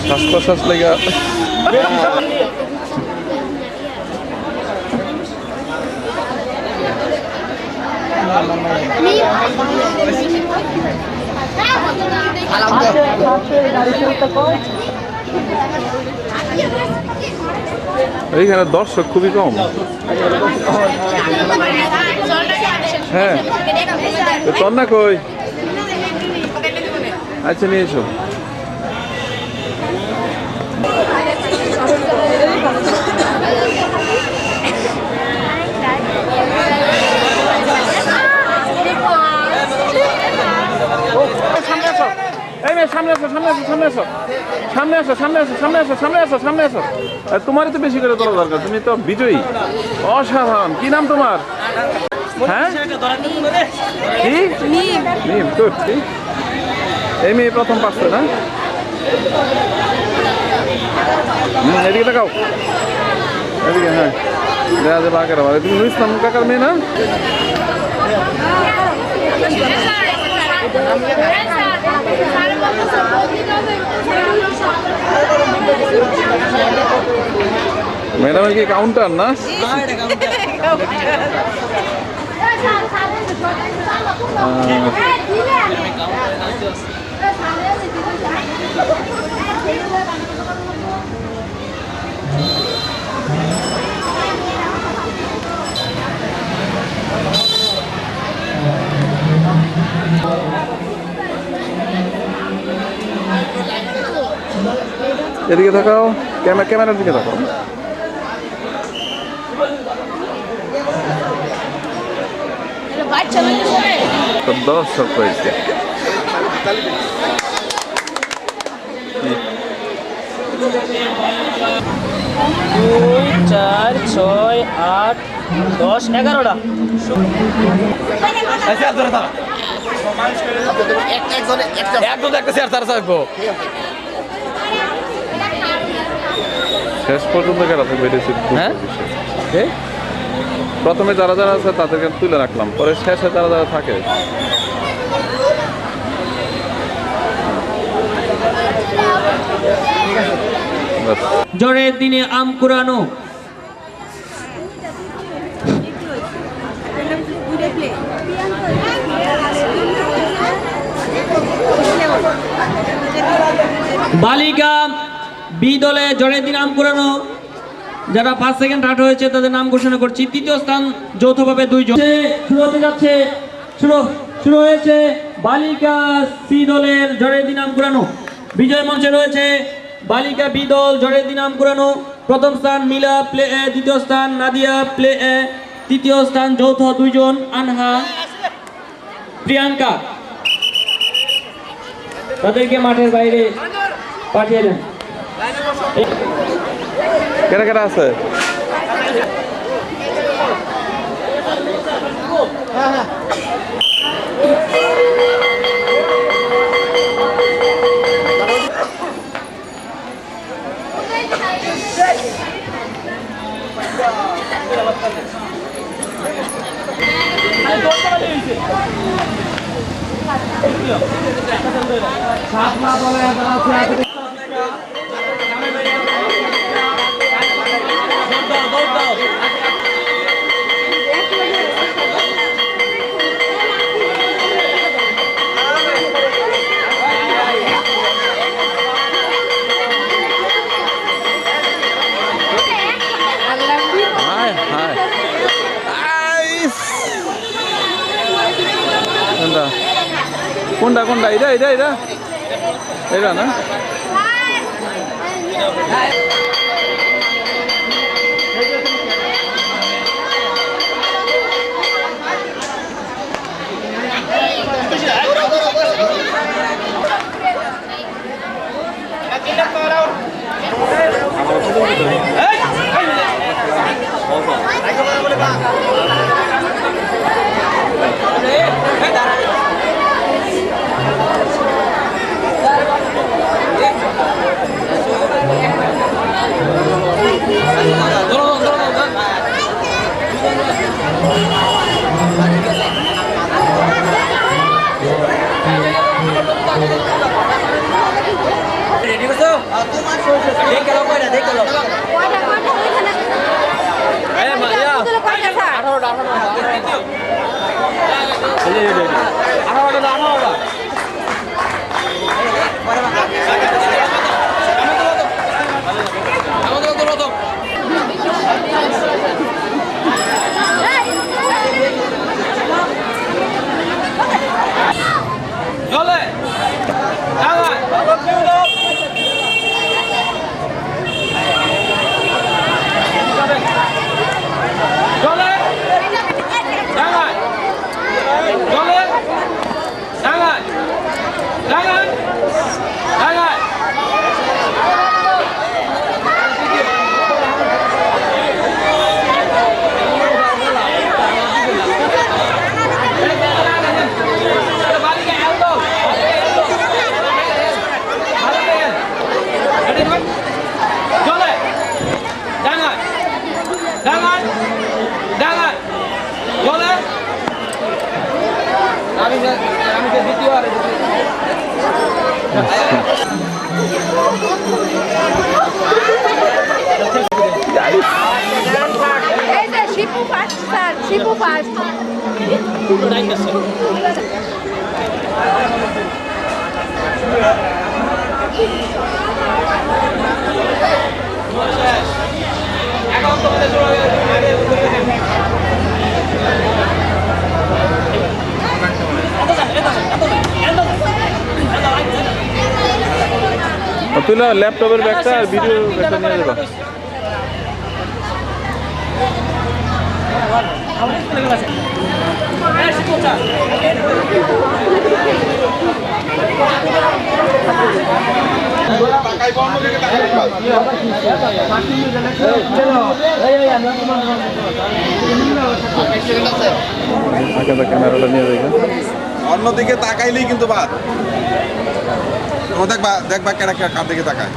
শ্বাস প্রশ্বাস লেগে এইখানে দর্শক খুবই কম। হ্যাঁ তোর না কই? আচ্ছা নিয়ে এসো। তোমারই তো বেশি করে তোলা দরকার, তুমি তো বিজয়ী, অসাধারণ। কি নাম তোমার? হ্যাঁ এই মেয়ে প্রথম পাচ্ছে না? এদিকে দেখাও, এদিকে। হ্যাঁ দেখা যাবে আগের আবার। তুমি নুর ইসলাম কাকার মেয়ে না? ম্যাডাম কি কাউন্টার না? এদিকে থাকাও, ক্যামেরার দিকে থাকাও। দর্শক হয়েছে। 2, 4, 6, 8, 10, 11টা। শেষ পর্যন্ত কারা থাকবে? হ্যাঁ প্রথমে যারা যারা আছে তাদেরকে তুলে রাখলাম, পরে শেষে যারা যারা থাকে জ্বরের দিনে আম কুড়ানো। বালিকা বি দলে জ্বরের দিন আম কুড়ানো। যারা 5 সেকেন্ড আউট হয়েছে তাদের নাম ঘোষণা করছি। তৃতীয় স্থান যৌথভাবে 2 জন। শুরু হতে যাচ্ছে, শুরু হয়েছে বালিকা সি দলের জ্বরের দিন আম কুড়ানো। বিজয় মঞ্চে রয়েছে বালিকা বি দল জ্বরের দিন আম কুড়ানো। প্রথম স্থান মিলা প্লে এ, দ্বিতীয় স্থান নাদিয়া প্লে এ, তৃতীয় স্থান যৌথ 2 জন আনহা প্রিয়াঙ্কা। তাদেরকে মাঠের বাইরে পাঠিয়ে দেন। কেনা কেনা আছে? কোনটা কোনটা? এটা এটা এটা এটা না? Shipu first sir, Shipu first. তুই ল্যাপটপের ব্যাগটা আর ভিডিও ব্যাগটা নিয়ে যাবা। ক্যামেরাটা নিয়ে যাই, অন্যদিকে তাকাইলেই কিন্তু বাদ। ও দেখবা দেখবা কেডা কার দিকে তাকায়।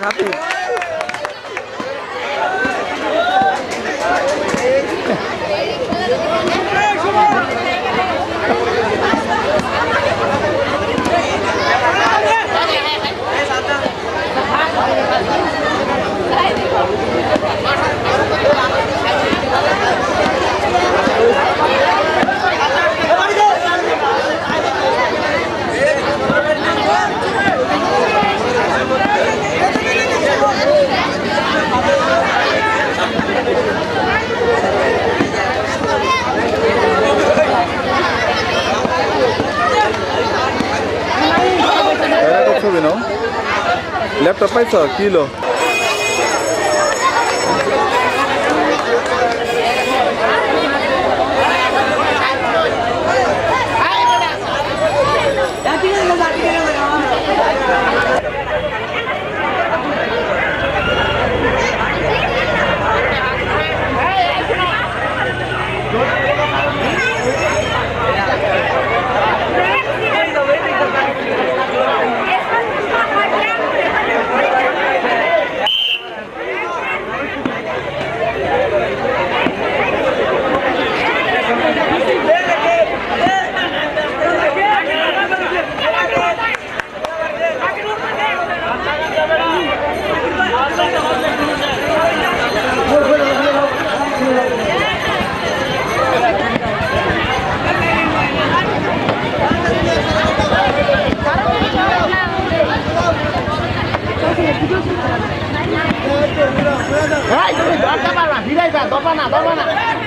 খাতি ছবি নাও, ল্যাপটপ পাইছ kilo Hey, dapa na, hiray ba? Dapa na.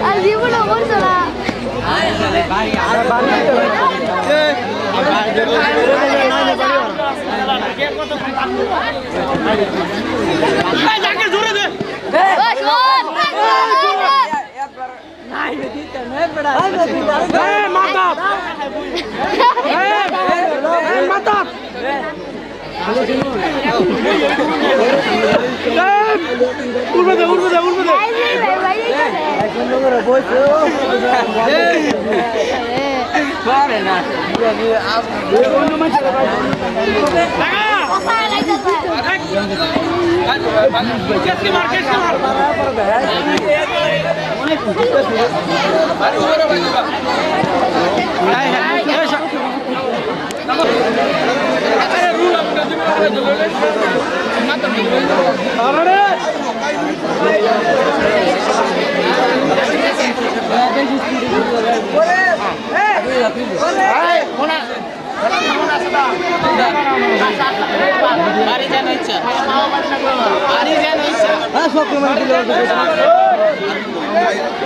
আর জীবনে করছো না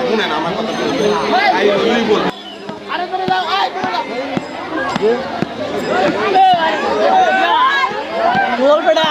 শুনেন আমার কথা বলুন बोल बेटा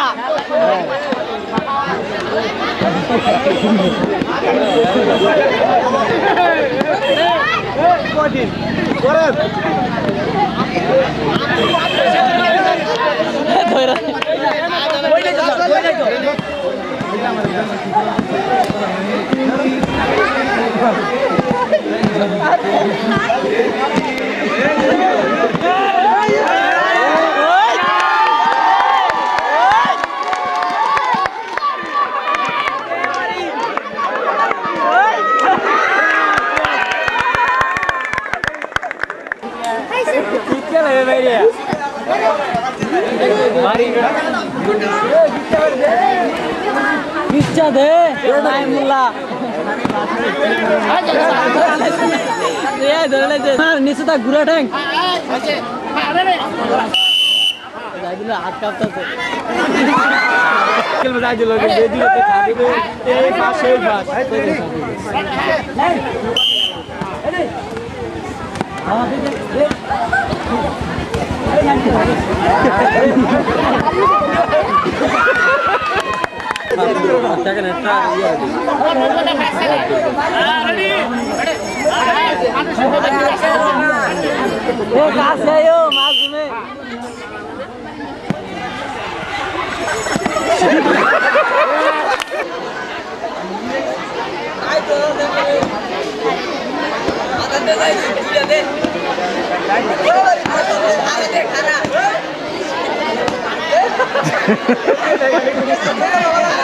दे নিচে তা ঘুরা ট্যাঙ্ক হাত কাঁপতেছে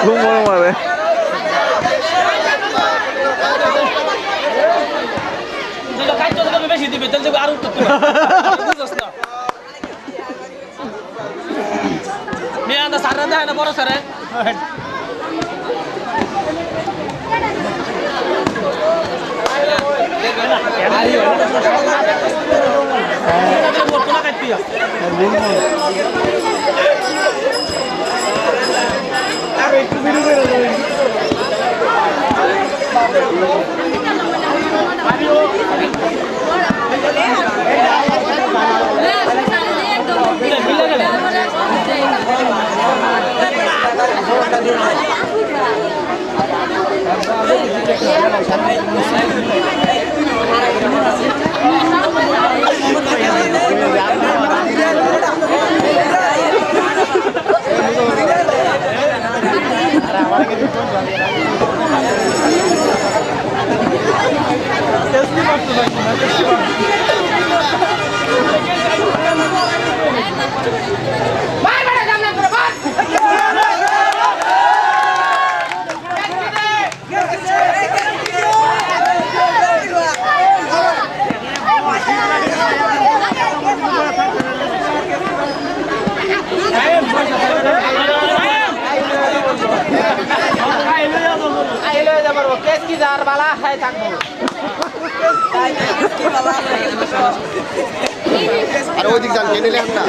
খুব মনে মারে বেশি দিবে তাহলে আরো মেয়ে সারা দেয় না বড় সারে আর ওই দিক যান কে নিলে আমরা